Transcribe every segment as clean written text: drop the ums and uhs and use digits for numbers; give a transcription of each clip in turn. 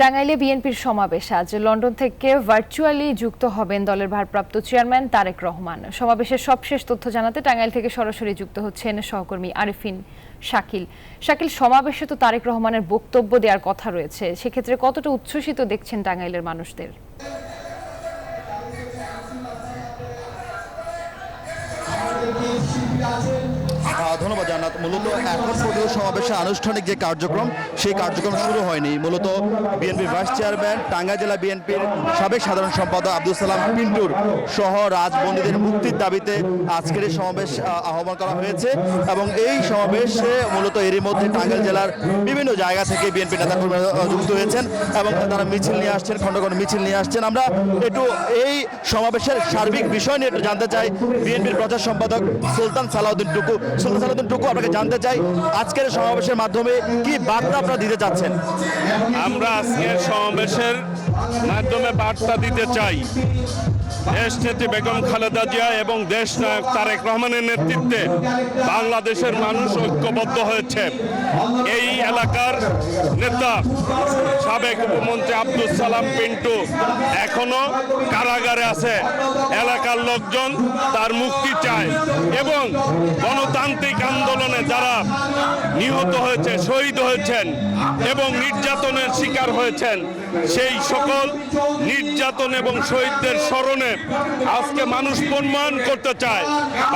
টাঙ্গাইলে বিএনপির সমাবেশ আজ। লন্ডন থেকে ভার্চুয়ালি যুক্ত হবেন দলের ভারপ্রাপ্ত চেয়ারম্যান তারেক রহমান। সমাবেশের সবশেষ তথ্য জানাতে টাঙ্গাইল থেকে সরাসরি যুক্ত হচ্ছেন সহকর্মী আরেফিন শাকিল। শাকিল, সমাবেশে তো তারেক রহমানের বক্তব্য দেওয়ার কথা রয়েছে, সেক্ষেত্রে কতটা উচ্ছ্বসিত দেখছেন টাঙ্গাইলের মানুষদের? ধন্যবাদ জান্নাত। মূলত এখন পর্যন্ত সমাবেশের আনুষ্ঠানিক যে কার্যক্রম সেই কার্যক্রম শুরু হয়নি। মূলত বিএনপির ভাইস চেয়ারম্যান, টাঙ্গাইল জেলা বিএনপির সাবেক সাধারণ সম্পাদক আব্দুল সালাম পিন্টুর সহ রাজবন্দীদের মুক্তির দাবিতে আজকের এই সমাবেশ আহ্বান করা হয়েছে এবং এই সমাবেশে মূলত এরই মধ্যে টাঙ্গাইল জেলার বিভিন্ন জায়গা থেকে বিএনপি নেতাকর্মীরা যুক্ত হয়েছেন এবং তারা মিছিল নিয়ে আসছেন, খণ্ড খণ্ড মিছিল নিয়ে আসছেন। আমরা একটু এই সমাবেশের সার্বিক বিষয় নিয়ে একটু জানতে চাই বিএনপির প্রচার সম্পাদক সুলতান সালাউদ্দিন টুকু, আপনাকে জানতে চাই আজকের সমাবেশের মাধ্যমে কি বার্তা আপনারা দিতে চাচ্ছেন? আমরা আজকের সমাবেশের মাধ্যমে বার্তা দিতে চাই দেশনেত্রী বেগম খালেদা জিয়া এবং দেশ নায়ক তারেক রহমানের নেতৃত্বে বাংলাদেশের মানুষ ঐক্যবদ্ধ হয়েছে। এই এলাকার নেতা সাবেক উপমন্ত্রী আব্দুল সালাম পিন্টু এখনো কারাগারে আছে। এলাকার লোকজন তার মুক্তি চায় এবং গণতান্ত্রিক আন্দোলনে যারা নিহত হয়েছে, শহীদ হয়েছেন এবং নির্যাতনের শিকার হয়েছেন, সেই সকল নির্যাতন এবং শহীদদের স্মরণে আজকে মানুষ প্রমাণ করতে চায়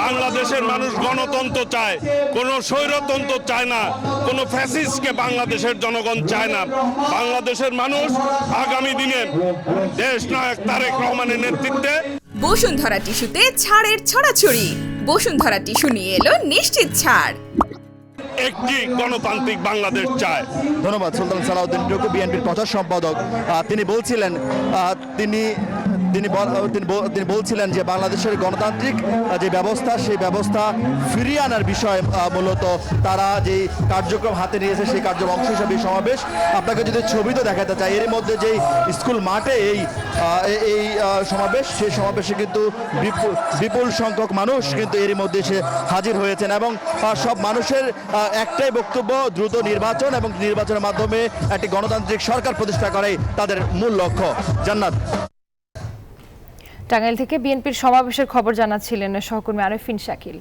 বাংলাদেশের মানুষ গণতন্ত্র চায়, কোনো স্বৈরতন্ত্র চায় না, কোনো ফ্যাসিস্টকে বাংলাদেশের জনগণ চায় না। বাংলাদেশের মানুষ আগামী দিনে দেশ নায়ক তারেক রহমানের নেতৃত্বে বসুন্ধরা টিস্যুতে ছাড়ের ছড়াছড়ি। বসুন্ধরা টিস্যু নিয়ে এলো নিশ্চিত ছাড়। একটি গণতান্ত্রিক বাংলাদেশ চায়। ধন্যবাদ। সুলতান সালাউদ্দিন টুকু, বিএনপির প্রচার সম্পাদক, তিনি বলছিলেন তিনি বলছিলেন যে বাংলাদেশের গণতান্ত্রিক যে ব্যবস্থা সেই ব্যবস্থা ফিরিয়ে আনার বিষয়ে মূলত তারা যে কার্যক্রম হাতে নিয়েছে সেই কার্যক্রম অংশ হিসাবে সমাবেশ। আপনাকে যদি ছবি তো দেখাতে চাই, এর মধ্যে যেই স্কুল মাঠে এই সমাবেশ, সেই সমাবেশে কিন্তু বিপুল সংখ্যক মানুষ কিন্তু এরই মধ্যে এসে হাজির হয়েছেন এবং সব মানুষের একটাই বক্তব্য, দ্রুত নির্বাচন এবং নির্বাচনের মাধ্যমে একটি গণতান্ত্রিক সরকার প্রতিষ্ঠা করাই তাদের মূল লক্ষ্য। জান্নাত। টাঙ্গাইল থেকে বিএনপির সমাবেশের খবর জানাচ্ছিলেন সহকর্মী আরেফিন শাকিল।